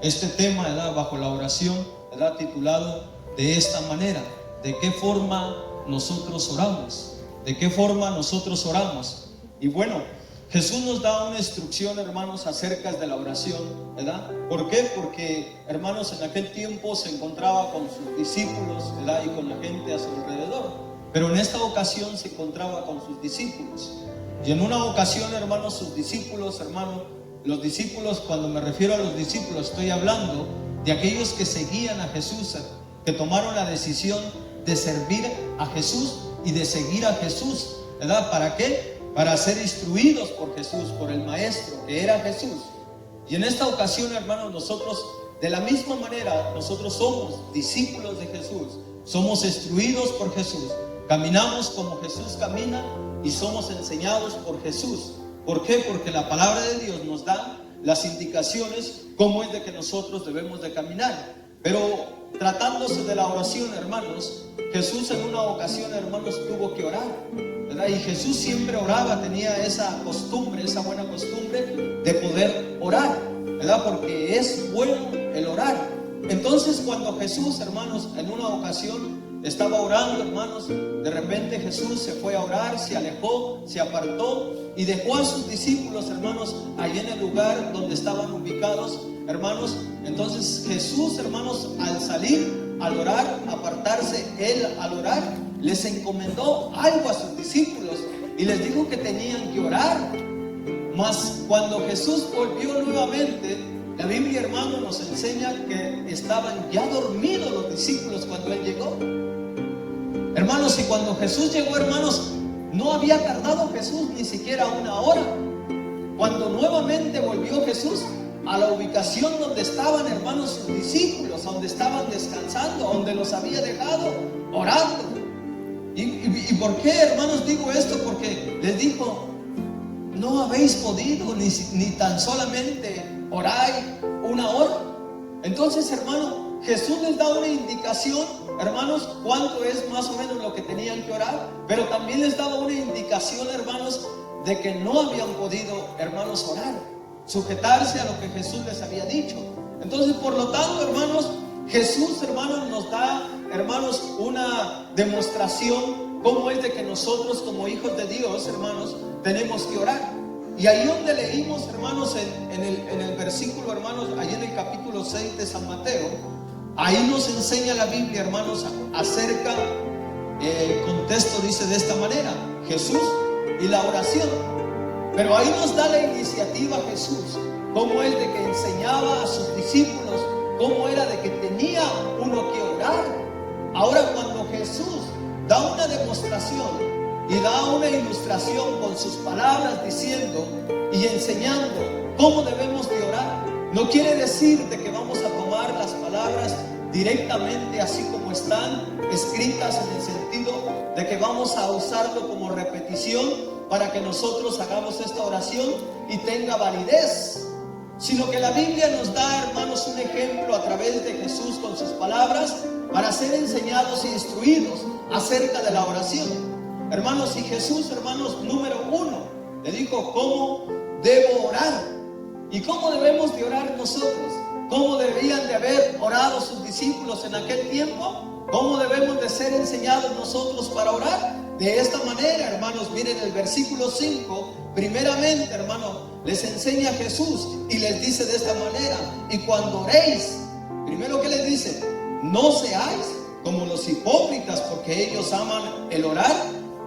este tema, ¿verdad?, bajo la oración, ¿verdad?, titulado de esta manera: ¿de qué forma nosotros oramos? ¿De qué forma nosotros oramos? Y bueno, Jesús nos da una instrucción, hermanos, acerca de la oración, ¿verdad? ¿Por qué? Porque, hermanos, en aquel tiempo se encontraba con sus discípulos, ¿verdad?, y con la gente a su alrededor. Pero en esta ocasión se encontraba con sus discípulos. Y en una ocasión, hermanos, sus discípulos, los discípulos, cuando me refiero a los discípulos, estoy hablando de aquellos que seguían a Jesús, que tomaron la decisión de servir a Jesús y de seguir a Jesús, ¿verdad? ¿Para qué? Para ser instruidos por Jesús, por el Maestro, que era Jesús. Y en esta ocasión, hermanos, nosotros, de la misma manera, nosotros somos discípulos de Jesús, somos instruidos por Jesús, caminamos como Jesús camina y somos enseñados por Jesús. ¿Por qué? Porque la palabra de Dios nos da las indicaciones cómo es de que nosotros debemos de caminar. Pero tratándose de la oración, hermanos, Jesús en una ocasión, hermanos, tuvo que orar, ¿verdad? Y Jesús siempre oraba, tenía esa costumbre, esa buena costumbre de poder orar, ¿verdad? Porque es bueno el orar. Entonces, cuando Jesús, hermanos, en una ocasión estaba orando, hermanos, de repente Jesús se fue a orar, se alejó, se apartó y dejó a sus discípulos, hermanos, allí en el lugar donde estaban ubicados, hermanos. Entonces Jesús, hermanos, al salir, al orar, apartarse él al orar, les encomendó algo a sus discípulos y les dijo que tenían que orar. Mas cuando Jesús volvió nuevamente, la Biblia, hermanos, nos enseña que estaban ya dormidos los discípulos cuando él llegó. Hermanos, y cuando Jesús llegó, hermanos, no había tardado Jesús ni siquiera una hora. Cuando nuevamente volvió Jesús a la ubicación donde estaban, hermanos, sus discípulos, donde estaban descansando, donde los había dejado orando. ¿Y por qué, hermanos, digo esto? Porque les dijo: no habéis podido ni tan solamente orar una hora. Entonces, hermanos, Jesús les da una indicación, hermanos, cuánto es más o menos lo que tenían que orar, pero también les daba una indicación, hermanos, de que no habían podido, hermanos, orar, sujetarse a lo que Jesús les había dicho. Entonces, por lo tanto, hermanos, Jesús, hermanos, nos da, hermanos, una demostración cómo es de que nosotros, como hijos de Dios, hermanos, tenemos que orar. Y ahí donde leímos, hermanos, en el versículo, hermanos, ahí en el capítulo 6 de San Mateo, ahí nos enseña la Biblia, hermanos, acerca, el contexto dice de esta manera: Jesús y la oración. Pero ahí nos da la iniciativa Jesús, cómo es de que enseñaba a sus discípulos, cómo era de que tenía uno que orar. Ahora, cuando Jesús da una demostración y da una ilustración con sus palabras, diciendo y enseñando cómo debemos de orar, no quiere decir de que vamos a tomar las palabras directamente así como están escritas, en el sentido de que vamos a usarlo como repetición para que nosotros hagamos esta oración y tenga validez, sino que la Biblia nos da, hermanos, un ejemplo a través de Jesús con sus palabras para ser enseñados e instruidos acerca de la oración. Hermanos, y Jesús, hermanos, número 1, le dijo cómo debo orar y cómo debemos de orar nosotros, cómo debían de haber orado sus discípulos en aquel tiempo, cómo debemos de ser enseñados nosotros para orar. De esta manera, hermanos, miren el versículo 5, primeramente, hermano, les enseña Jesús y les dice de esta manera: y cuando oréis, primero que les dice, no seáis como los hipócritas, porque ellos aman el orar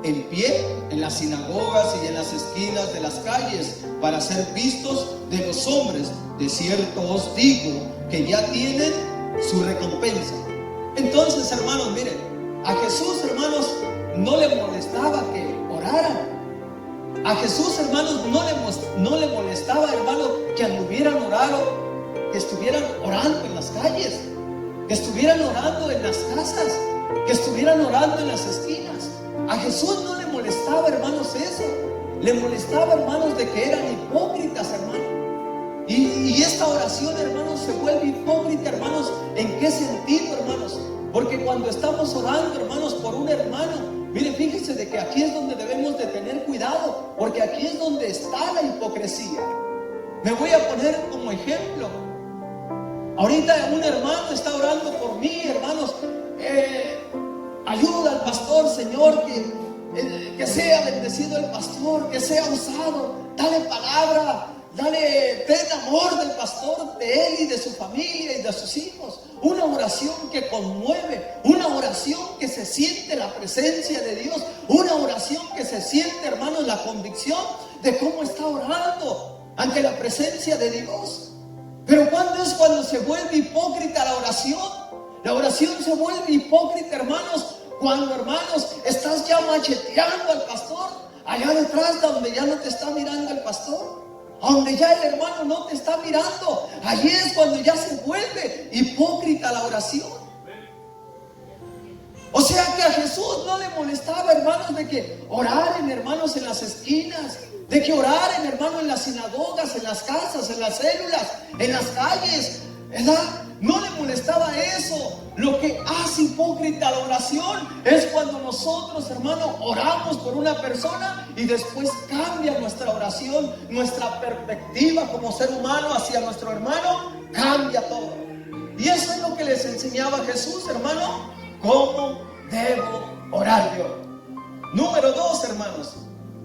en pie en las sinagogas y en las esquinas de las calles para ser vistos de los hombres. De cierto os digo que ya tienen su recompensa. Entonces, hermanos, miren, a Jesús, hermanos, no le molestaba que oraran. A Jesús, hermanos, no le molestaba, hermanos, que anduvieran orando, que estuvieran orando en las calles, que estuvieran orando en las casas, que estuvieran orando en las esquinas. A Jesús no le molestaba, hermanos, eso. Le molestaba, hermanos, de que eran hipócritas, hermanos. Y esta oración, hermanos, se vuelve hipócrita, hermanos. ¿En qué sentido, hermanos? Porque cuando estamos orando, hermanos, por un hermano, miren, fíjense de que aquí es donde debemos de tener cuidado, porque aquí es donde está la hipocresía. Me voy a poner como ejemplo. Ahorita un hermano está orando por mí, hermanos. Ayuda al pastor, Señor, que sea bendecido el pastor, que sea usado. Dale palabra, ten amor del pastor, de él y de su familia y de sus hijos. Una oración que conmueve, una oración que se siente la presencia de Dios, una oración que se siente, hermanos, la convicción de cómo está orando ante la presencia de Dios. Pero ¿cuándo es cuando se vuelve hipócrita la oración? La oración se vuelve hipócrita, hermanos, cuando, hermanos, estás ya macheteando al pastor allá detrás, donde ya no te está mirando el pastor, donde ya el hermano no te está mirando. Allí es cuando ya se vuelve hipócrita la oración. O sea que a Jesús no le molestaba, hermanos, de que oraran, hermanos, en las esquinas, de que oraran, hermanos, en las sinagogas, en las casas, en las células, en las calles, ¿verdad? No le molestaba eso. Lo que hace hipócrita la oración es cuando nosotros, hermanos, oramos por una persona y después cambia nuestra oración, nuestra perspectiva como ser humano hacia nuestro hermano, cambia todo. Y eso es lo que les enseñaba Jesús, hermano. ¿Cómo debo orar yo? Número 2, hermanos.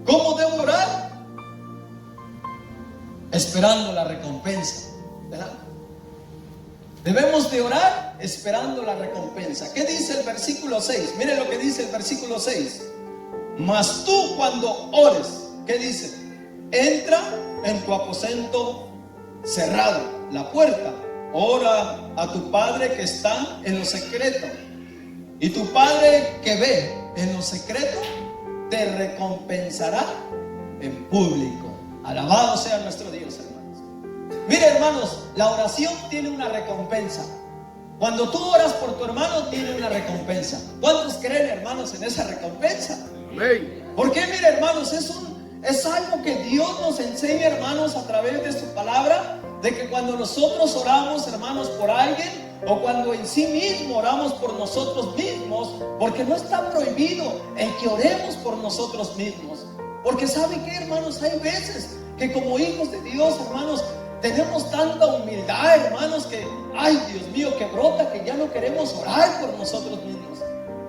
¿Cómo debo orar? Esperando la recompensa, ¿verdad? Debemos de orar esperando la recompensa. ¿Qué dice el versículo 6? Miren lo que dice el versículo 6. Mas tú cuando ores, ¿qué dice? Entra en tu aposento cerrado, la puerta. Ora a tu Padre que está en lo secreto. Y tu Padre que ve en lo secreto te recompensará en público. Alabado sea nuestro Dios, hermanos. Mire, hermanos, la oración tiene una recompensa. Cuando tú oras por tu hermano, tiene una recompensa. ¿Cuántos creen, hermanos, en esa recompensa? Amén. Porque, mire, hermanos, es algo que Dios nos enseña, hermanos, a través de su palabra, de que cuando nosotros oramos, hermanos, por alguien, o cuando en sí mismo oramos por nosotros mismos, porque no está prohibido el que oremos por nosotros mismos. Porque ¿sabe qué, hermanos? Hay veces que como hijos de Dios, hermanos, tenemos tanta humildad, hermanos, que, ay, Dios mío, que brota, que ya no queremos orar por nosotros mismos.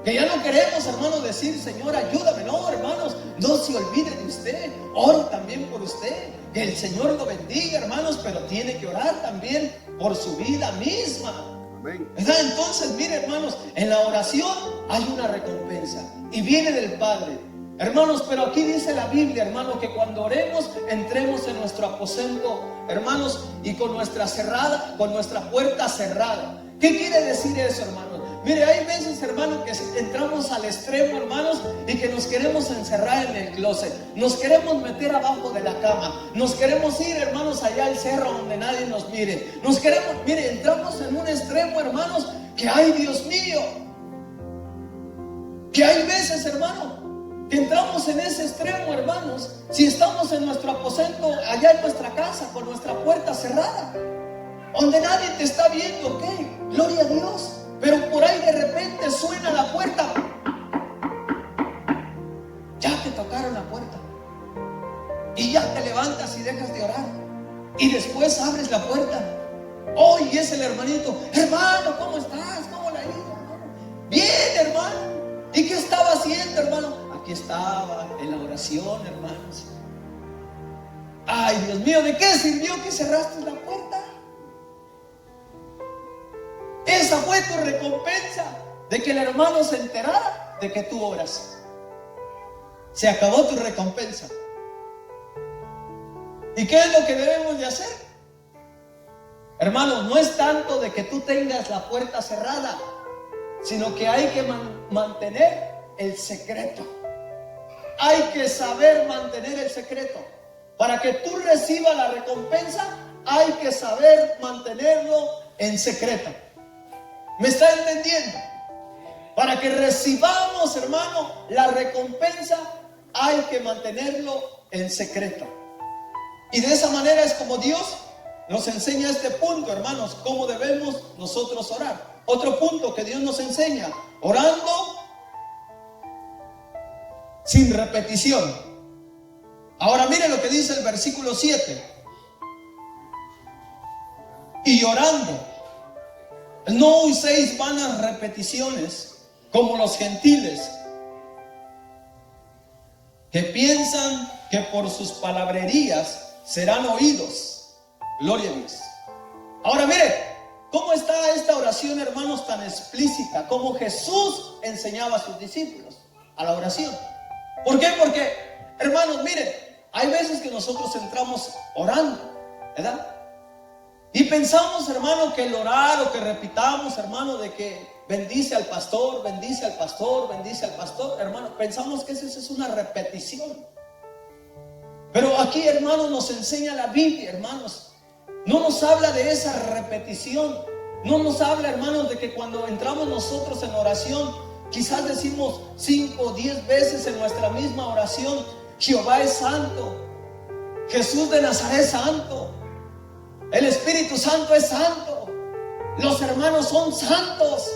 Que ya no queremos, hermanos, decir, Señor, ayúdame. No, hermanos, no se olvide de usted. Ore también por usted. Que el Señor lo bendiga, hermanos, pero tiene que orar también por su vida misma. ¿Verdad? Entonces, mire, hermanos, en la oración hay una recompensa y viene del Padre. Hermanos, pero aquí dice la Biblia, hermanos, que cuando oremos, entremos en nuestro aposento, hermanos, y con nuestra puerta cerrada. ¿Qué quiere decir eso, hermanos? Mire, hay veces, hermanos, que entramos al extremo, hermanos, y que nos queremos encerrar en el closet, nos queremos meter abajo de la cama, nos queremos ir, hermanos, allá al cerro donde nadie nos mire, mire, entramos en un extremo, hermanos, que ay, Dios mío, que hay veces, hermanos, que entramos en ese extremo, hermanos, si estamos en nuestro aposento, allá en nuestra casa, con nuestra puerta cerrada, donde nadie te está viendo, ok, gloria a Dios, pero por ahí de repente suena la puerta, ya te tocaron la puerta, y ya te levantas y dejas de orar, y después abres la puerta, oh, y es el hermanito, hermano, ¿cómo estás? ¿Cómo le ha ido, hermano? Bien, hermano. ¿Y qué estaba haciendo, hermano? Aquí estaba en la oración, hermanos. Ay, Dios mío, ¿de qué sirvió que cerraste la puerta? Esa fue tu recompensa, de que el hermano se enterara de que tú oras. Se acabó tu recompensa. ¿Y qué es lo que debemos de hacer? Hermanos, no es tanto de que tú tengas la puerta cerrada, sino que hay que mantener el secreto. Hay que saber mantener el secreto. Para que tú recibas la recompensa, hay que saber mantenerlo en secreto. ¿Me está entendiendo? Para que recibamos, hermano, la recompensa, hay que mantenerlo en secreto. Y de esa manera es como Dios nos enseña este punto, hermanos, cómo debemos nosotros orar. Otro punto que Dios nos enseña, orando sin repetición. Ahora mire lo que dice el versículo 7. Y orando No uséis vanas repeticiones como los gentiles, que piensan que por sus palabrerías serán oídos. Gloria a Dios. Ahora mire, ¿cómo está esta oración, hermanos, tan explícita? Como Jesús enseñaba a sus discípulos a la oración. ¿Por qué? Porque, hermanos, mire, hay veces que nosotros entramos orando, ¿verdad? Y pensamos, hermano, que el orar o que repitamos, hermano, de que bendice al pastor, bendice al pastor, bendice al pastor, hermano, pensamos que eso es una repetición. Pero aquí, hermanos, nos enseña la Biblia, hermanos. No nos habla de esa repetición. No nos habla, hermanos, de que cuando entramos nosotros en oración, quizás decimos 5 o 10 veces en nuestra misma oración: Jehová es santo, Jesús de Nazaret es santo, el Espíritu Santo es santo, los hermanos son santos.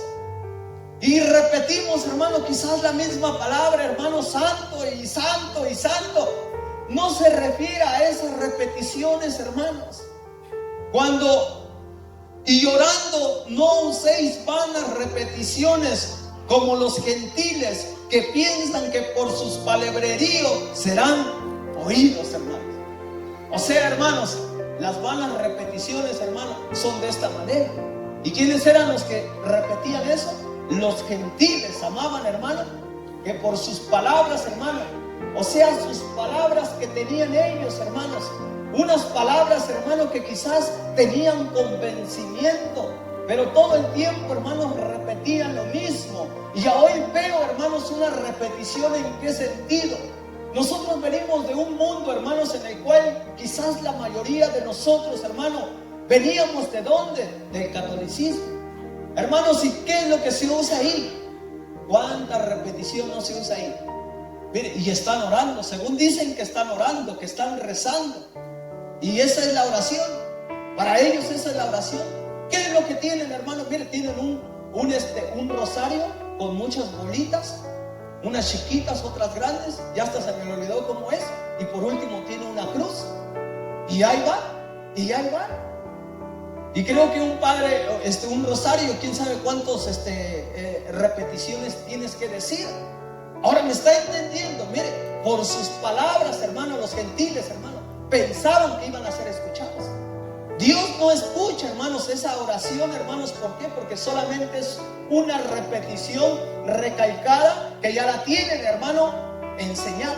Y repetimos, hermano, quizás la misma palabra, hermano, santo y santo y santo. No se refiere a esas repeticiones, hermanos. Y orando, no uséis vanas repeticiones como los gentiles, que piensan que por sus palabreríos serán oídos, hermanos. O sea, hermanos, las vanas repeticiones, hermanos, son de esta manera. ¿Y quiénes eran los que repetían eso? Los gentiles amaban, hermano, que por sus palabras, hermano, o sea, sus palabras que tenían ellos, hermanos, unas palabras, hermano, que quizás tenían convencimiento, pero todo el tiempo, hermanos, repetían lo mismo. Y hoy veo, hermanos, una repetición. ¿En qué sentido? Nosotros venimos de un mundo, hermanos, en el cual quizás la mayoría de nosotros, hermanos, veníamos ¿de dónde? Del catolicismo. Hermanos, ¿y qué es lo que se usa ahí? ¿Cuánta repetición no se usa ahí? Mire, y están orando, según dicen que están orando, que están rezando. Y esa es la oración. Para ellos esa es la oración. ¿Qué es lo que tienen, hermanos? Mire, tienen un rosario con muchas bolitas, unas chiquitas, otras grandes, ya hasta se me olvidó cómo es. Y por último tiene una cruz. Y ahí va, y ahí va. Y creo que un rosario, quién sabe cuántas repeticiones tienes que decir. Ahora me está entendiendo. Mire, por sus palabras, hermanos, los gentiles, hermanos, pensaban que iban a ser escuchados. Dios no escucha, hermanos, esa oración, hermanos. ¿Por qué? Porque solamente es una repetición recalcada que ya la tienen, hermano, enseñada.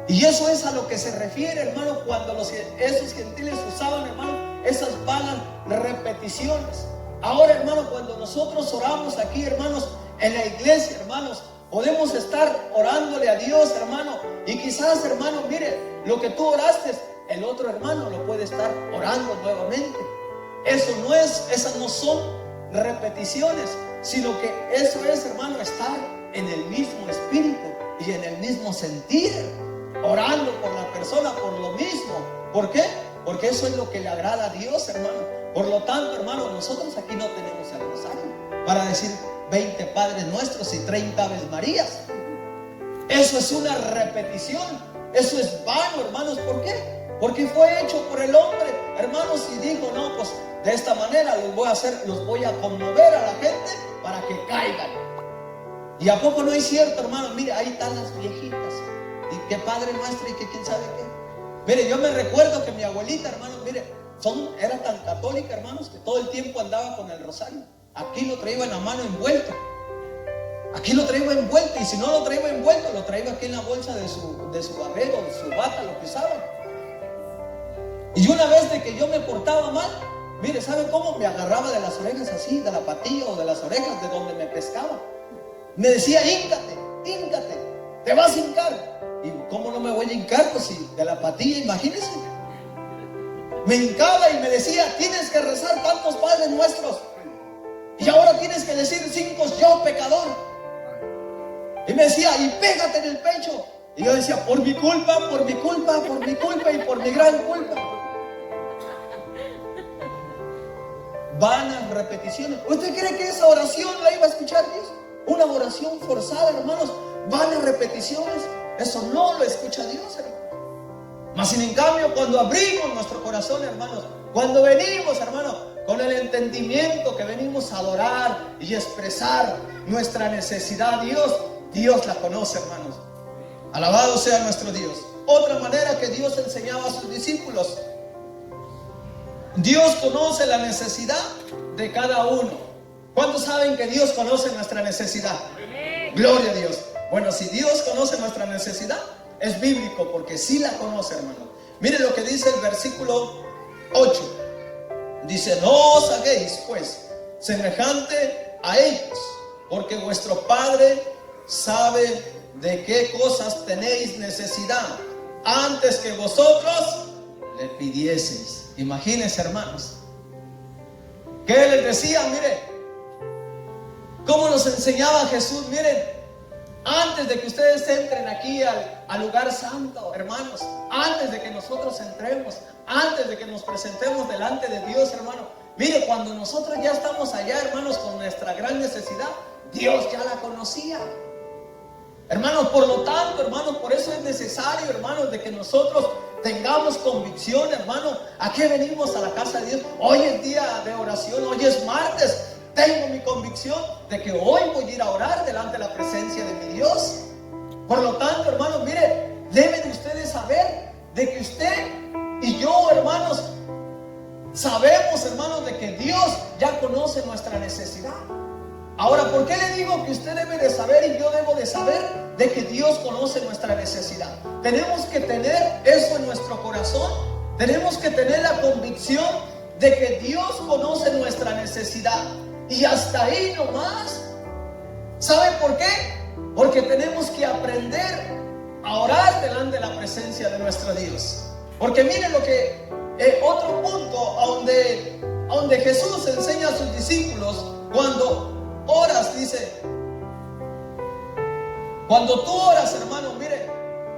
Y eso es a lo que se refiere, hermano, cuando esos gentiles usaban, hermano, esas vanas repeticiones. Ahora, hermano, cuando nosotros oramos aquí, hermanos, en la iglesia, hermanos, podemos estar orándole a Dios, hermano, y quizás, hermano, mire, lo que tú oraste, el otro hermano lo puede estar orando nuevamente. Esas no son repeticiones, sino que eso es, hermano, estar en el mismo espíritu y en el mismo sentir, orando por la persona por lo mismo. ¿Por qué? Porque eso es lo que le agrada a Dios, hermano. Por lo tanto, hermano, nosotros aquí no tenemos el rosario para decir 20 Padres Nuestros y 30 Aves Marías. Eso es una repetición. Eso es vano, hermanos. ¿Por qué? Porque fue hecho por el hombre, hermanos, y dijo: no, pues de esta manera los voy a conmover a la gente para que caigan. Y a poco no es cierto, hermano. Mire, ahí están las viejitas, y que Padre Nuestro y que quién sabe qué. Mire, yo me recuerdo que mi abuelita, hermano, mire, era tan católica, hermanos, que todo el tiempo andaba con el rosario. Aquí lo traía en la mano envuelto. Aquí lo traía envuelto, y si no lo traía envuelto, lo traía aquí en la bolsa de su barrero, de su bata, lo que usaba. Y una vez de que yo me portaba mal, mire, ¿sabe cómo? Me agarraba de las orejas así, de la patilla o de las orejas de donde me pescaba. Me decía: híncate, híncate, te vas a hincar. ¿Y cómo no me voy a hincar? Pues si de la patilla, imagínense. Me hincaba y me decía: tienes que rezar tantos Padres Nuestros, y ahora tienes que decir 5 yo pecador. Y me decía: y pégate en el pecho. Y yo decía: por mi culpa, por mi culpa, por mi culpa y por mi gran culpa. Vanas repeticiones. ¿Usted cree que esa oración la iba a escuchar Dios? Una oración forzada, hermanos, vanas repeticiones. Eso no lo escucha Dios, hermano. Mas sin en cambio, cuando abrimos nuestro corazón, hermanos, cuando venimos, hermanos, con con el entendimiento que venimos a adorar y expresar nuestra necesidad a Dios, Dios la conoce, hermanos. Alabado sea nuestro Dios. Otra manera que Dios enseñaba a sus discípulos: Dios conoce la necesidad de cada uno. ¿Cuántos saben que Dios conoce nuestra necesidad? Gloria a Dios. Bueno, si Dios conoce nuestra necesidad, es bíblico, porque sí la conoce, hermano. Mire lo que dice el versículo 8. Dice: no os hagáis pues semejante a ellos, porque vuestro Padre sabe de qué cosas tenéis necesidad antes que vosotros le pidieseis. Imagínense, hermanos, ¿qué les decía? Mire, cómo nos enseñaba Jesús. Miren, antes de que ustedes entren aquí al lugar santo, hermanos, antes de que nosotros entremos, antes de que nos presentemos delante de Dios, hermano, mire, cuando nosotros ya estamos allá, hermanos, con nuestra gran necesidad, Dios ya la conocía. Hermanos, por lo tanto, hermanos, por eso es necesario, hermanos, de que nosotros tengamos convicción, hermano. ¿A qué venimos a la casa de Dios? Hoy es día de oración, hoy es martes. Tengo mi convicción de que hoy voy a ir a orar delante de la presencia de mi Dios. Por lo tanto, hermanos, mire, deben ustedes saber de que usted y yo, hermanos, sabemos, hermanos, de que Dios ya conoce nuestra necesidad. Ahora, ¿por qué le digo que usted debe de saber y yo debo de saber de que Dios conoce nuestra necesidad? Tenemos que tener eso en nuestro corazón. Tenemos que tener la convicción de que Dios conoce nuestra necesidad. Y hasta ahí nomás. ¿Sabe por qué? Porque tenemos que aprender a orar delante de la presencia de nuestro Dios. Porque miren lo que, otro punto a donde Jesús enseña a sus discípulos, cuando oras, dice, cuando tú oras, hermano, mire,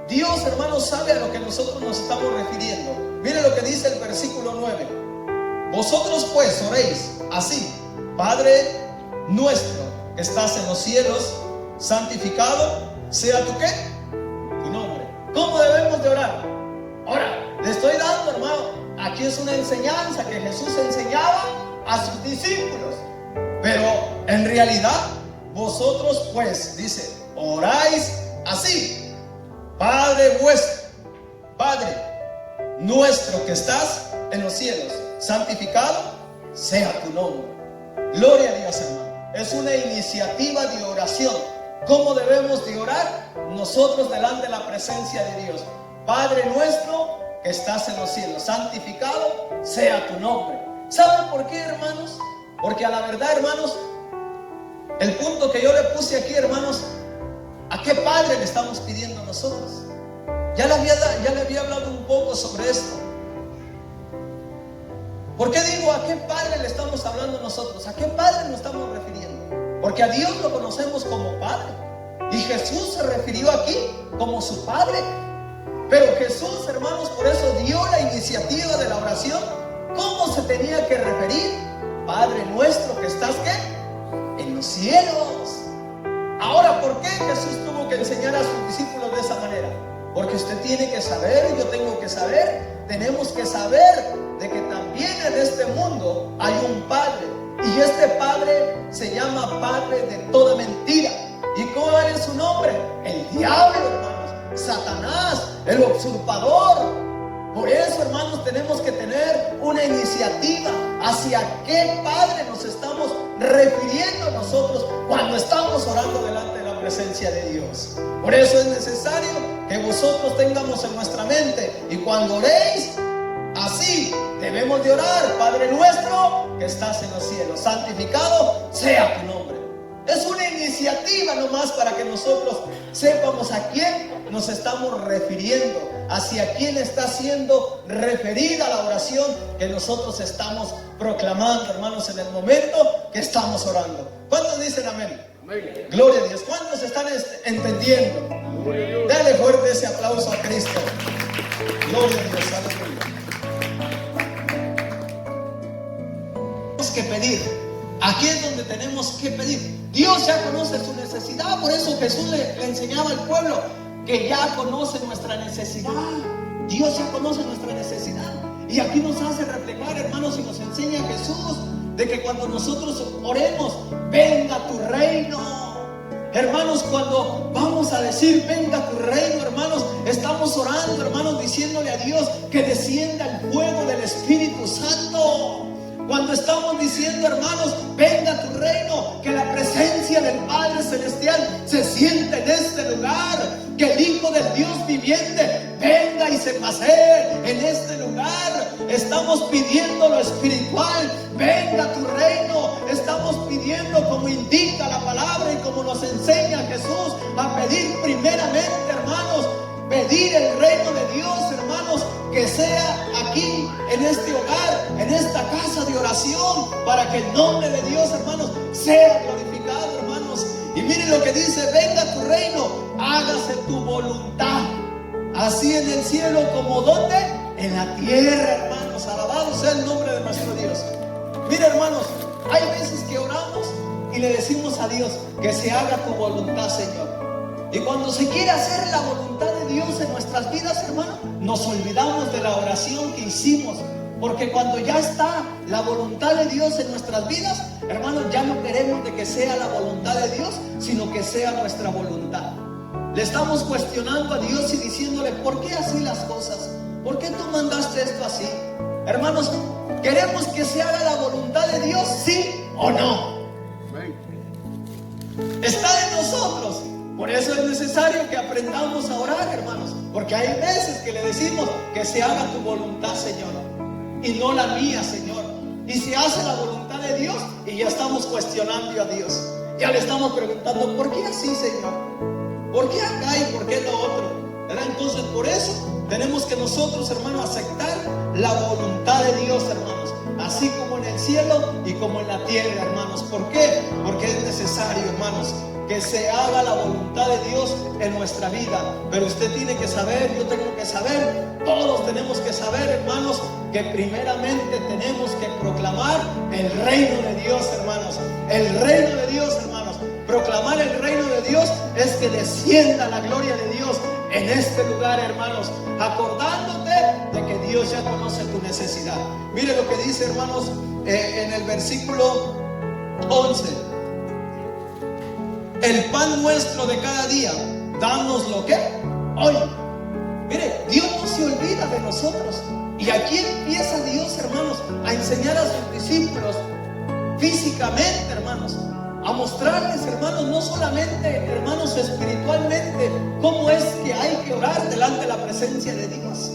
Dios, hermano, sabe a lo que nosotros nos estamos refiriendo. Mire lo que dice el versículo 9. Vosotros pues oréis así: Padre nuestro que estás en los cielos, santificado sea tu ¿qué? Tu nombre. ¿Cómo debemos de orar? Ahora, le estoy dando, hermano, aquí es una enseñanza que Jesús enseñaba a sus discípulos. Pero en realidad, vosotros pues, dice, oráis así: Padre vuestro, Padre nuestro que estás en los cielos, santificado sea tu nombre. Gloria a Dios, hermano. Es una iniciativa de oración. ¿Cómo debemos de orar? Nosotros delante de la presencia de Dios: Padre nuestro que estás en los cielos, santificado sea tu nombre. ¿Saben por qué, hermanos? Porque a la verdad, hermanos, el punto que yo le puse aquí, hermanos, ¿a qué Padre le estamos pidiendo nosotros? Ya le había hablado un poco sobre esto. ¿Por qué digo a qué Padre le estamos hablando nosotros? ¿A qué Padre nos estamos refiriendo? Porque a Dios lo conocemos como Padre. Y Jesús se refirió aquí como su Padre. Pero Jesús, hermanos, por eso dio la iniciativa de la oración. ¿Cómo se tenía que referir? Padre nuestro que estás, ¿qué? En los cielos. Ahora, ¿por qué Jesús tuvo que enseñar a sus discípulos de esa manera? Porque usted tiene que saber, yo tengo que saber, tenemos que saber de que también en este mundo hay un Padre. Y este Padre se llama Padre de toda mentira. ¿Y cuál es su nombre? El diablo, hermanos. Satanás, el usurpador. Por eso, hermanos, tenemos que tener una iniciativa hacia qué Padre nos estamos refiriendo nosotros cuando estamos orando delante de la presencia de Dios. Por eso es necesario que vosotros tengamos en nuestra mente, y cuando oréis así, debemos de orar: Padre nuestro que estás en los cielos, santificado sea tu nombre. Es una iniciativa nomás para que nosotros sepamos a quién nos estamos refiriendo, hacia quién está siendo referida la oración que nosotros estamos proclamando, hermanos, en el momento que estamos orando. ¿Cuántos dicen amén? Amén. Gloria a Dios. ¿Cuántos están entendiendo? Dale fuerte ese aplauso a Cristo. Gloria a Dios. Aleluya. Tenemos que pedir. Aquí es donde tenemos que pedir. Dios ya conoce su necesidad. Por eso Jesús le enseñaba al pueblo que ya conoce nuestra necesidad. Dios ya conoce nuestra necesidad. Y aquí nos hace reflejar, hermanos, y nos enseña Jesús de que cuando nosotros oremos, venga tu reino. Hermanos, cuando vamos a decir venga tu reino, hermanos, estamos orando, hermanos, diciéndole a Dios que descienda el fuego del Espíritu Santo. Cuando estamos diciendo, hermanos, venga tu reino, que la presencia del Padre Celestial se siente en este lugar, que el Hijo del Dios viviente venga y se pasee en este lugar. Estamos pidiendo lo espiritual, venga tu reino. Estamos pidiendo, como indica la palabra y como nos enseña Jesús, a pedir primeramente, hermanos, pedir el reino de Dios, hermanos, que sea aquí, en este hogar, en esta casa de oración, para que el nombre de Dios, hermanos, sea glorificado, hermanos. Y miren lo que dice: venga tu reino, hágase tu voluntad, así en el cielo como donde, en la tierra, hermanos. Alabado sea el nombre de nuestro Dios. Mire, hermanos, hay veces que oramos y le decimos a Dios que se haga tu voluntad, Señor. Y cuando se quiere hacer la voluntad de Dios en nuestras vidas, hermano, nos olvidamos de la oración que hicimos. Porque cuando ya está la voluntad de Dios en nuestras vidas, hermanos, ya no queremos de que sea la voluntad de Dios, sino que sea nuestra voluntad. Le estamos cuestionando a Dios y diciéndole: ¿por qué así las cosas? ¿Por qué tú mandaste esto así? Hermanos, ¿queremos que se haga la voluntad de Dios, sí o no? Está en nosotros. Por eso es necesario que aprendamos a orar, hermanos, porque hay veces que le decimos que se haga tu voluntad, Señor, y no la mía, Señor. Y se hace la voluntad de Dios y ya estamos cuestionando a Dios. Ya le estamos preguntando: ¿por qué así, Señor? ¿Por qué acá y por qué lo otro? ¿Verdad? Entonces, por eso tenemos que nosotros, hermanos, aceptar la voluntad de Dios, hermanos, así como en el cielo y como en la tierra, hermanos. ¿Por qué? Porque es necesario, hermanos, que se haga la voluntad de Dios en nuestra vida. Pero usted tiene que saber, yo tengo que saber, todos tenemos que saber, hermanos, que primeramente tenemos que proclamar el reino de Dios, hermanos. El reino de Dios, hermanos. Proclamar el reino de Dios es que descienda la gloria de Dios en este lugar, hermanos, acordándote de que Dios ya conoce tu necesidad. Mire lo que dice, hermanos, en el versículo 11: el pan nuestro de cada día, danos lo que hoy. Mire, Dios no se olvida de nosotros. Y aquí empieza Dios, hermanos, a enseñar a sus discípulos físicamente, hermanos, a mostrarles, hermanos, no solamente, hermanos, espiritualmente, cómo es que hay que orar delante de la presencia de Dios,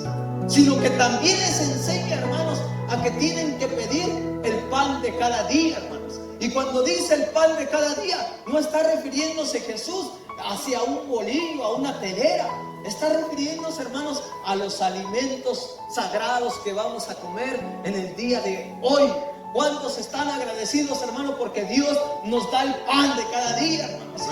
sino que también les enseña, hermanos, a que tienen que pedir el pan de cada día, hermanos. Y cuando dice el pan de cada día, no está refiriéndose Jesús hacia un bolillo, a una telera. Está refiriéndose, hermanos, a los alimentos sagrados que vamos a comer en el día de hoy. ¿Cuántos están agradecidos, hermanos, porque Dios nos da el pan de cada día, hermanos?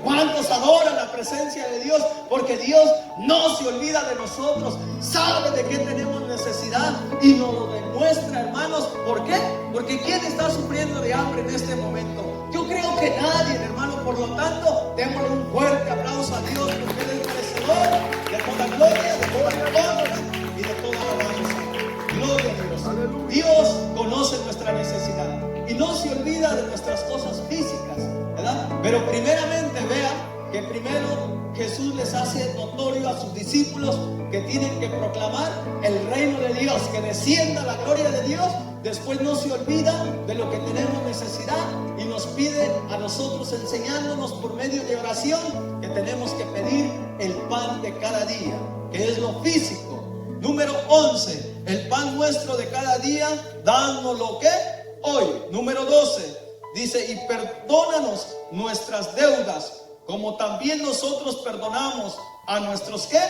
¿Cuántos adoran la presencia de Dios? Porque Dios no se olvida de nosotros, sabe de qué tenemos necesidad y nos lo demuestra, hermanos. ¿Por qué? Porque ¿quién está sufriendo de hambre en este momento? Yo creo que nadie, hermano. Por lo tanto, démosle un fuerte aplauso a Dios, porque Él es merecedor de toda gloria, de toda honra y de toda alabanza. Gloria a Dios. Dios conoce nuestra necesidad y no se olvida de nuestras cosas físicas, ¿verdad? Pero primeramente, vea que primero Jesús les hace notorio a sus discípulos que tienen que proclamar el reino de Dios, que descienda la gloria de Dios. Después no se olvida de lo que tenemos necesidad y nos pide a nosotros, enseñándonos por medio de oración, que tenemos que pedir el pan de cada día, que es lo físico. Número 11, el pan nuestro de cada día, danos lo que hoy. Número 12, dice: y perdónanos nuestras deudas, como también nosotros perdonamos a nuestros ¿qué?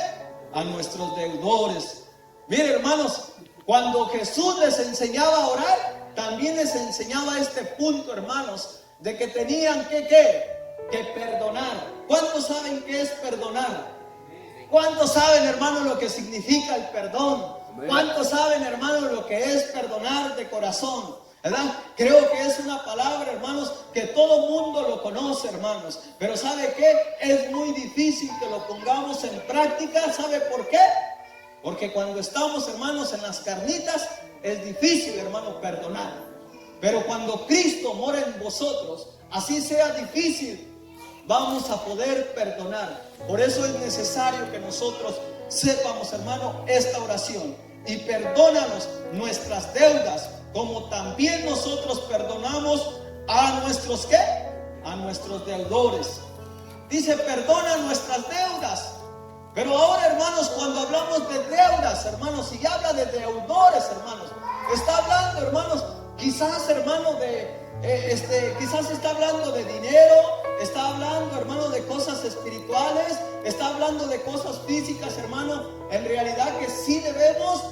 A nuestros deudores. Mire, hermanos, cuando Jesús les enseñaba a orar, también les enseñaba este punto, hermanos, de que tenían que perdonar. ¿Cuántos saben qué es perdonar? ¿Cuántos saben, hermanos, lo que significa el perdón? ¿Cuántos saben, hermanos, lo que es perdonar de corazón? ¿Verdad? Creo que es una palabra, hermanos, que todo mundo lo conoce, hermanos. Pero ¿sabe qué? Es muy difícil que lo pongamos en práctica. ¿Sabe por qué? Porque cuando estamos, hermanos, en las carnitas, es difícil, hermanos, perdonar. Pero cuando Cristo mora en vosotros, así sea difícil, vamos a poder perdonar. Por eso es necesario que nosotros sepamos, hermano, esta oración. Y perdónanos nuestras deudas, como también nosotros perdonamos a nuestros ¿qué? A nuestros deudores. Dice, perdona nuestras deudas. Pero ahora, hermanos, cuando hablamos de deudas, hermanos, y habla de deudores, hermanos, está hablando, hermanos, quizás, hermano, quizás está hablando de dinero, está hablando, hermano, de cosas espirituales, está hablando de cosas físicas, hermano. En realidad que sí debemos,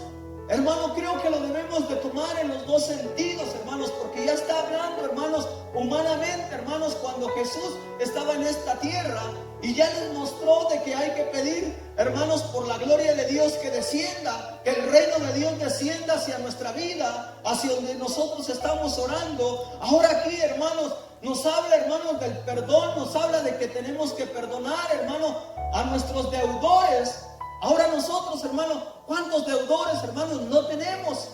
hermano, creo que lo debemos de tomar en los dos sentidos, hermanos, porque ya está hablando, hermanos, humanamente, hermanos, cuando Jesús estaba en esta tierra y ya les mostró de que hay que pedir, hermanos, por la gloria de Dios que descienda, que el reino de Dios descienda hacia nuestra vida, hacia donde nosotros estamos orando. Ahora aquí, hermanos, nos habla, hermanos, del perdón, nos habla de que tenemos que perdonar, hermano, a nuestros deudores. Ahora nosotros, hermanos, ¿cuántos deudores, hermanos, no tenemos?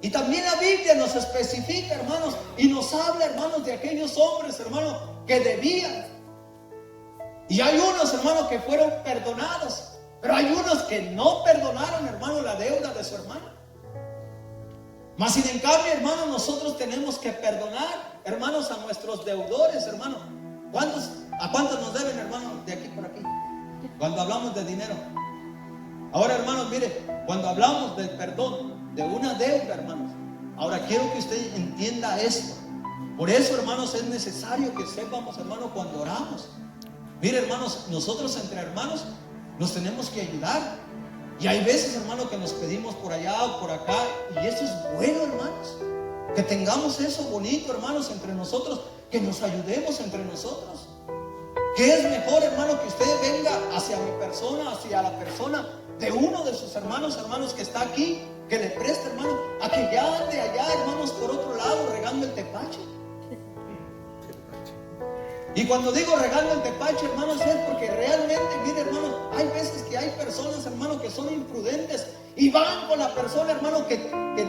Y también la Biblia nos especifica, hermanos, y nos habla, hermanos, de aquellos hombres, hermanos, que debían. Y hay unos, hermanos, que fueron perdonados, pero hay unos que no perdonaron, hermano, la deuda de su hermano. Mas sin en cambio, hermanos, nosotros tenemos que perdonar, hermanos, a nuestros deudores, hermanos. ¿A cuántos nos deben, hermanos, de aquí por aquí? Cuando hablamos de dinero. Ahora, hermanos, mire, cuando hablamos del perdón de una deuda, hermanos, ahora quiero que usted entienda esto. Por eso, hermanos, es necesario que sepamos, hermanos, cuando oramos. Mire, hermanos, nosotros entre hermanos nos tenemos que ayudar. Y hay veces, hermanos, que nos pedimos por allá o por acá. Y eso es bueno, hermanos. Que tengamos eso bonito, hermanos, entre nosotros. Que nos ayudemos entre nosotros. ¿Qué es mejor, hermano, que usted venga hacia mi persona, hacia la persona de uno de sus hermanos que está aquí, que le preste, hermano, a que ya ande allá, hermanos, por otro lado, regando el tepache? Y cuando digo regando el tepache, hermanos, es porque realmente, mire, hermanos, hay veces que hay personas, hermanos, que son imprudentes y van con la persona, hermano, que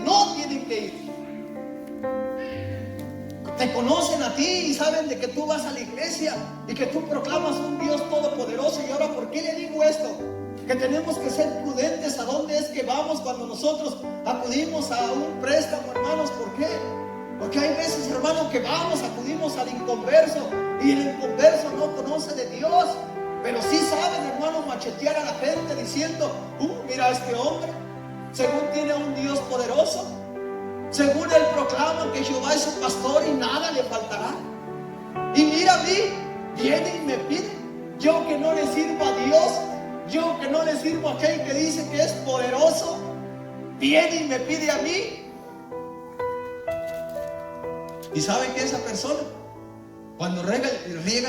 no tienen que ir. Te conocen a ti y saben de que tú vas a la iglesia y que tú proclamas un Dios todopoderoso. Y ahora, ¿por qué le digo esto? Que tenemos que ser prudentes a dónde es que vamos cuando nosotros acudimos a un préstamo, hermanos. ¿Por qué? Porque hay veces, hermanos, que acudimos al inconverso y el inconverso no conoce de Dios, pero sí saben, hermanos, machetear a la gente diciendo, mira a este hombre, según tiene un Dios poderoso, según él proclama que Jehová es su pastor y nada le faltará. Y mira a mí, viene y me pide, yo que no le sirvo a Dios, yo que no le sirvo a aquel que dice que es poderoso, viene y me pide a mí. ¿Y sabe que esa persona, cuando riega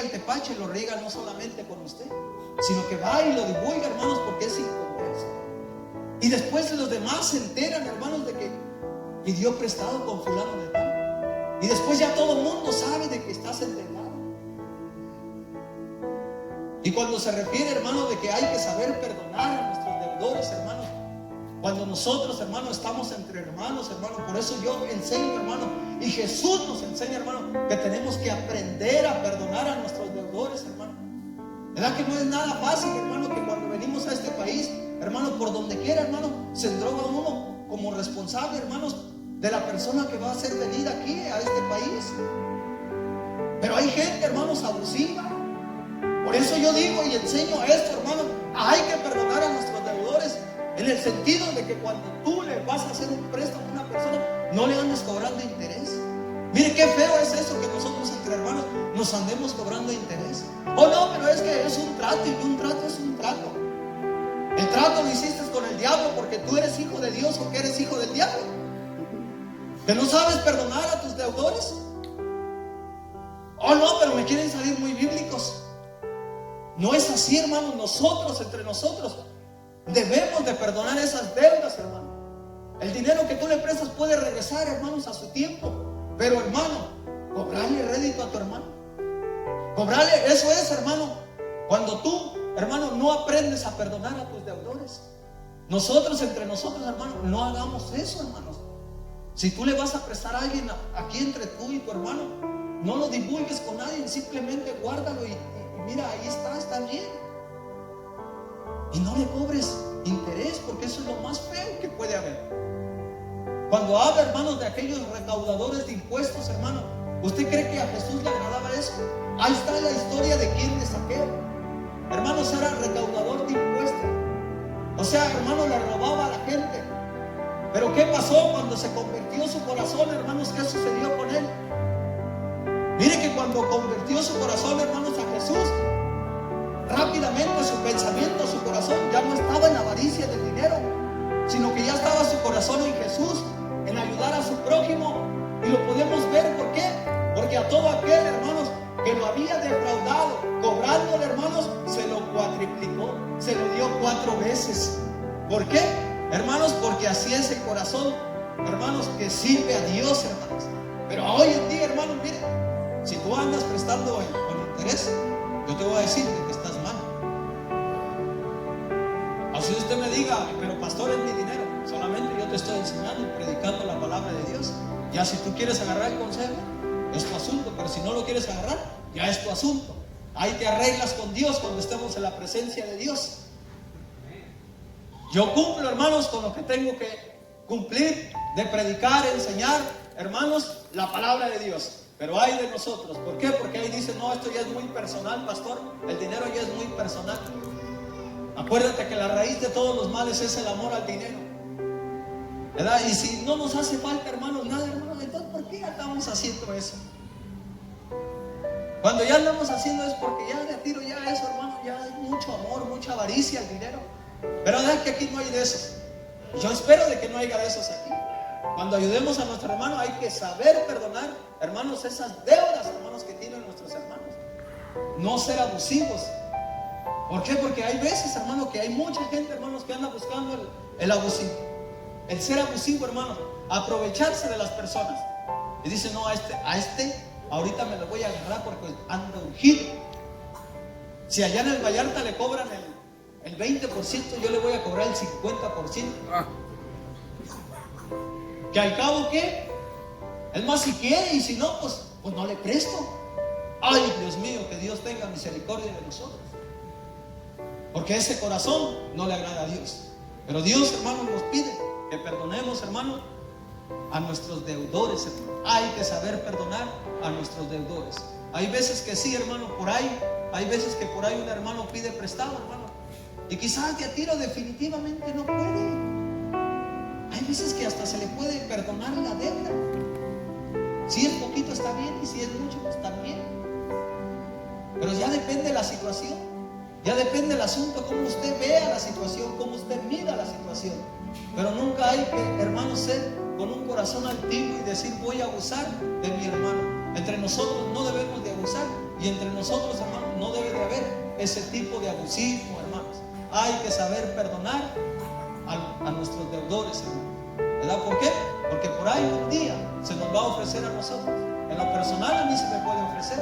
el tepache, lo riega no solamente con usted, sino que va y lo divulga, hermanos, porque es inconverso? Y después los demás se enteran, hermanos, de que pidió prestado con fulano de tal. Y después ya todo el mundo sabe de que estás endeudado. Y cuando se refiere, hermanos, de que hay que saber perdonar a nuestros deudores, hermanos, cuando nosotros, hermanos, estamos entre hermanos, hermanos, por eso yo enseño, hermanos, y Jesús nos enseña, hermanos, que tenemos que aprender a perdonar a nuestros deudores, hermanos. ¿Verdad que no es nada fácil, hermano, que cuando venimos a este país, hermano, por donde quiera, hermano, se endroga uno como responsable, hermanos, de la persona que va a ser venida aquí a este país? Pero hay gente, hermanos, abusiva. Por eso yo digo y enseño esto, hermano, hay que perdonar a nuestros deudores, en el sentido de que cuando tú le vas a hacer un préstamo a una persona, no le andes cobrando interés. Mire qué feo es eso, que nosotros entre hermanos nos andemos cobrando interés. Oh no, pero es que es un trato, y un trato es un trato. El trato lo hiciste con el diablo porque tú eres hijo de Dios o que eres hijo del diablo. ¿Que no sabes perdonar a tus deudores? Oh no, pero me quieren salir muy bíblicos. No es así, hermanos. Nosotros, entre nosotros, debemos de perdonar esas deudas, hermano. El dinero que tú le prestas puede regresar, hermanos, a su tiempo. Pero, hermano, cobrarle rédito a tu hermano. Cobrarle, eso es, hermano, cuando tú, hermano, no aprendes a perdonar a tus deudores. Nosotros, entre nosotros, hermano, no hagamos eso, hermanos. Si tú le vas a prestar a alguien aquí entre tú y tu hermano, no lo divulgues con nadie, simplemente guárdalo y mira, ahí está bien. Y no le cobres interés, porque eso es lo más feo que puede haber. Cuando habla, hermanos, de aquellos recaudadores de impuestos, hermano, ¿usted cree que a Jesús le agradaba eso? Ahí está la historia de quién de Saqueo. Hermanos, era recaudador de impuestos. O sea, hermano, le robaba a la gente. Pero ¿qué pasó cuando se convirtió su corazón, hermanos? ¿Qué sucedió con él? Mire que cuando convirtió su corazón, hermanos, a Jesús, rápidamente su pensamiento, su corazón ya no estaba en la avaricia del dinero, sino que ya estaba su corazón en Jesús, en ayudar a su prójimo. Y lo podemos ver, ¿por qué? Porque a todo aquel, hermanos, que lo había defraudado, cobrándole, hermanos, se lo cuatriplicó, se lo dio 4 veces. ¿Por qué? Hermanos, porque así es el corazón, hermanos, que sirve a Dios, hermanos. Pero hoy en día, hermanos, mire, si tú andas prestando con interés, yo te voy a decir que estás mal. Así usted me diga, pero pastor, es mi dinero. Solamente yo te estoy enseñando y predicando la palabra de Dios. Ya si tú quieres agarrar el consejo, es tu asunto, pero si no lo quieres agarrar, ya es tu asunto. Ahí te arreglas con Dios cuando estemos en la presencia de Dios. Yo cumplo, hermanos, con lo que tengo que cumplir, de predicar, enseñar, hermanos, la palabra de Dios. Pero hay de nosotros. ¿Por qué? Porque ahí dice, no, esto ya es muy personal, pastor. El dinero ya es muy personal. Acuérdate que la raíz de todos los males es el amor al dinero, ¿verdad? Y si no nos hace falta, hermanos, nada, hermanos, entonces ¿por qué andamos haciendo eso? Cuando ya andamos haciendo es porque ya de tiro ya eso, hermano, ya hay mucho amor, mucha avaricia al dinero. Pero verdad que aquí no hay de esos. Yo espero de que no haya de esos aquí. Cuando ayudemos a nuestro hermano hay que saber perdonar, hermanos, esas deudas, hermanos, que tienen nuestros hermanos. No ser abusivos. ¿Por qué? Porque hay veces, hermano, que hay mucha gente, hermanos, que anda buscando el abusivo. El ser abusivo, hermano, aprovecharse de las personas. Y dice, no, a este ahorita me lo voy a agarrar porque anda urgido. Si allá en el Vallarta le cobran el 20%, yo le voy a cobrar el 50%. Que al cabo, ¿qué? Es más, si quiere, y si no, pues no le presto. Ay, Dios mío, que Dios tenga misericordia de nosotros. Porque ese corazón no le agrada a Dios. Pero Dios, hermano, nos pide que perdonemos, hermano, a nuestros deudores, hermano. Hay que saber perdonar a nuestros deudores. Hay veces que sí, hermano, hay veces que por ahí un hermano pide prestado, hermano, y quizás de a tiro definitivamente no puede. Hay veces que hasta se le puede perdonar la deuda. Si es poquito está bien, y si es mucho pues también. Pero ya depende de la situación, ya depende del asunto, cómo usted vea la situación, cómo usted mira la situación. Pero nunca hay que, hermano, ser con un corazón altivo y decir voy a abusar de mi hermano. Entre nosotros no debemos de abusar, y entre nosotros, hermanos, no debe de haber ese tipo de abusismo, hermanos. Hay que saber perdonar a nuestros deudores, hermano, ¿verdad? ¿Por qué? Porque por ahí un día se nos va a ofrecer a nosotros. En lo personal a mí se me puede ofrecer.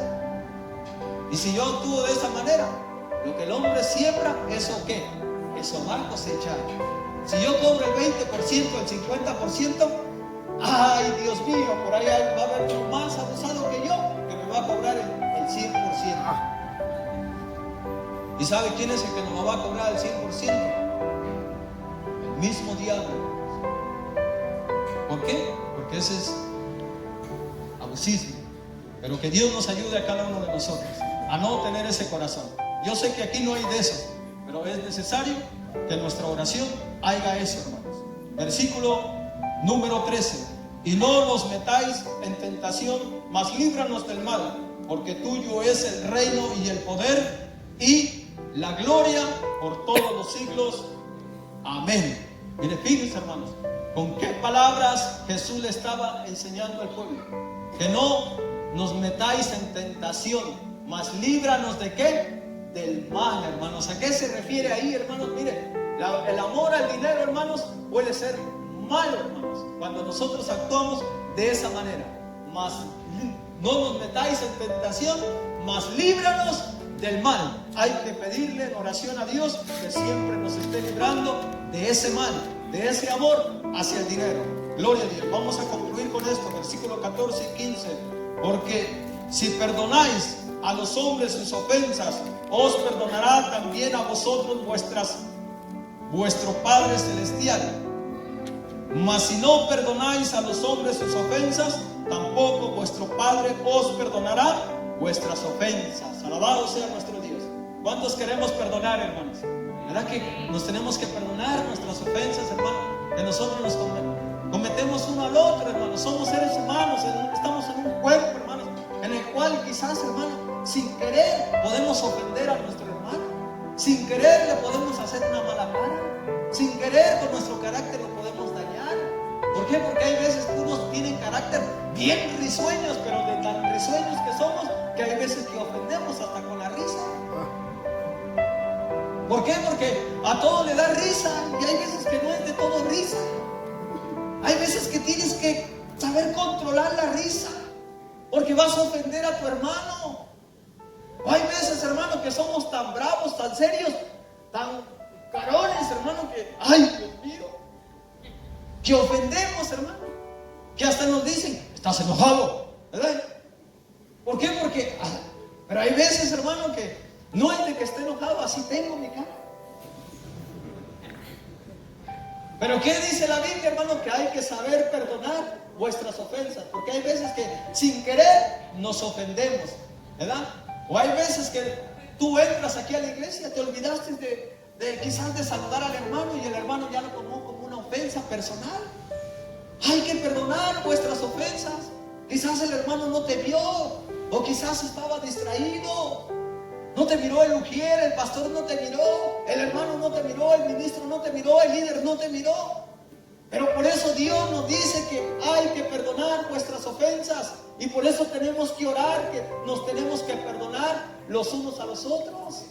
Y si yo actúo de esa manera, lo que el hombre siembra, ¿eso qué? Eso va a cosechar. Si yo cobro el 20%, el 50%, ay, Dios mío, por ahí va a haber uno más abusado que yo, que me va a cobrar el 100%. ¿Y sabe quién es el que nos va a cobrar el 100%? El mismo diablo. ¿Por qué? Porque ese es abusismo. Pero que Dios nos ayude a cada uno de nosotros a no tener ese corazón. Yo sé que aquí no hay de esos, pero es necesario que en nuestra oración haya eso, hermanos. Versículo número 13. Y no nos metáis en tentación, mas líbranos del mal, porque tuyo es el reino y el poder y la gloria por todos los siglos. Amén. Mire, fíjense, hermanos, con qué palabras Jesús le estaba enseñando al pueblo. Que no nos metáis en tentación, mas líbranos de qué? Del mal, hermanos. ¿A qué se refiere ahí, hermanos? Mire, el amor al dinero, hermanos, puede ser malo, hermanos, cuando nosotros actuamos de esa manera. Mas no nos metáis en tentación, mas líbranos del mal. Hay que pedirle en oración a Dios que siempre nos esté librando de ese mal, de ese amor hacia el dinero. Gloria a Dios. Vamos a concluir con esto, versículos 14 y 15. Porque si perdonáis a los hombres sus ofensas, os perdonará también a vosotros vuestro Padre Celestial. Mas si no perdonáis a los hombres sus ofensas, tampoco vuestro Padre os perdonará vuestras ofensas. Alabado sea nuestro Dios. ¿Cuántos queremos perdonar, hermanos? ¿Verdad que nos tenemos que perdonar nuestras ofensas, hermano? Que nosotros nos cometemos uno al otro, hermano. Somos seres humanos, estamos en un cuerpo, hermano, en el cual quizás, hermano, sin querer podemos ofender a nuestro hermano. Sin querer le podemos hacer una mala cara. Sin querer con nuestro carácter lo podemos dañar. ¿Por qué? Porque hay veces que unos tienen carácter bien risueños, pero de tan risueños que somos, que hay veces que ofendemos hasta con la risa. ¿Por qué? Porque a todo le da risa y hay veces que no es de todo risa. Hay veces que tienes que saber controlar la risa, porque vas a ofender a tu hermano. O hay veces, hermano, que somos tan bravos, tan serios, tan carones, hermano, que, ay, Dios mío, que ofendemos, hermano, que hasta nos dicen, estás enojado, ¿verdad? ¿Por qué? Porque, pero hay veces, hermano, que no es de que esté enojado, así tengo mi cara. Pero ¿qué dice la Biblia, hermano? Que hay que saber perdonar vuestras ofensas, porque hay veces que sin querer nos ofendemos, ¿verdad? O hay veces que tú entras aquí a la iglesia, te olvidaste de quizás de saludar al hermano y el hermano ya lo tomó como una ofensa personal. Hay que perdonar vuestras ofensas. Quizás el hermano no te vio, o quizás estaba distraído. No te miró el ujier, el pastor no te miró, el hermano no te miró, el ministro no te miró, el líder no te miró. Pero por eso Dios nos dice que hay que perdonar vuestras ofensas. Y por eso tenemos que orar, que nos tenemos que perdonar los unos a los otros.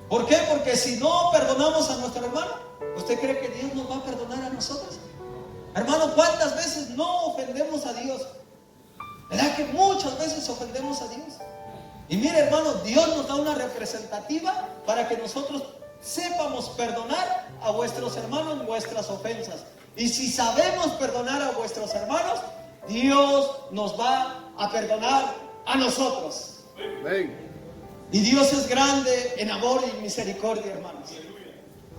¿Por qué? Porque si no perdonamos a nuestro hermano, ¿usted cree que Dios nos va a perdonar a nosotros? Hermano, ¿cuántas veces no ofendemos a Dios? ¿Verdad que muchas veces ofendemos a Dios? Y mire, hermano, Dios nos da una representativa para que nosotros sepamos perdonar a vuestros hermanos vuestras ofensas. Y si sabemos perdonar a vuestros hermanos, Dios nos va a perdonar a nosotros. Y Dios es grande en amor y misericordia, hermanos.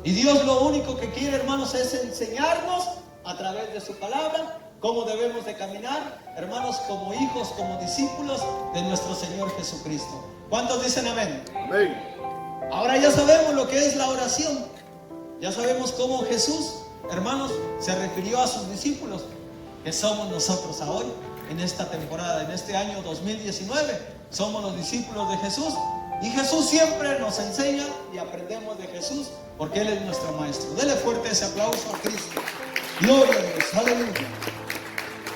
Y Dios lo único que quiere, hermanos, es enseñarnos a través de su palabra cómo debemos de caminar, hermanos, como hijos, como discípulos de nuestro Señor Jesucristo. ¿Cuántos dicen amén? Amén. Ahora ya sabemos lo que es la oración. Ya sabemos cómo Jesús, hermanos, se refirió a sus discípulos, que somos nosotros hoy, en esta temporada, en este año 2019. Somos los discípulos de Jesús. Y Jesús siempre nos enseña y aprendemos de Jesús, porque Él es nuestro Maestro. Dele fuerte ese aplauso a Cristo. Gloria a Dios, aleluya.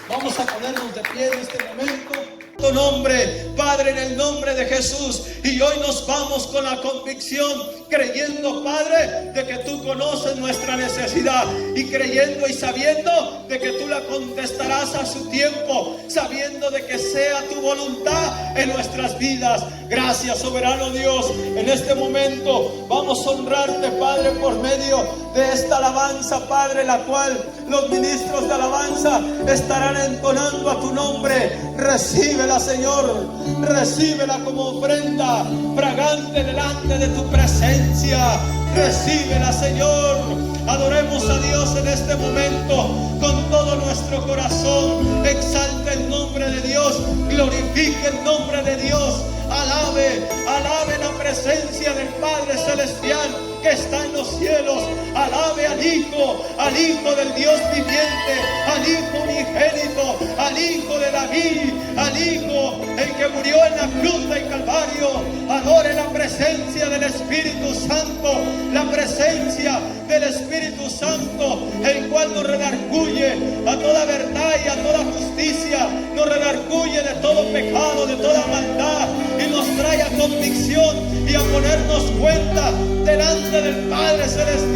Vamos a ponernos de pie en este momento. Tu nombre, Padre, en el nombre de Jesús. Y hoy nos vamos con la convicción, creyendo, Padre, de que tú conoces nuestra necesidad, y creyendo y sabiendo de que tú la contestarás a su tiempo, sabiendo de que sea tu voluntad en nuestras vidas. Gracias, soberano Dios. En este momento vamos a honrarte, Padre, por medio de esta alabanza, Padre, la cual los ministros de alabanza estarán entonando a tu nombre. Recíbela, Señor, recíbela como ofrenda fragante delante de tu presencia. Recíbela, Señor. Adoremos a Dios en este momento con todo nuestro corazón. Exalte el nombre de Dios, glorifique el nombre de Dios. Alabe, alabe la presencia del Padre Celestial que está en los cielos. Alabe al Hijo del Dios viviente, al Hijo unigénito, al Hijo de David, al Hijo el que murió en la cruz del Calvario. Adore la presencia del Espíritu Santo, la presencia del Espíritu Santo, el cual nos redarguye a toda verdad y a toda justicia, nos redarguye de todo pecado, de toda maldad, y nos trae a convicción y a ponernos cuenta delante del Padre Celestial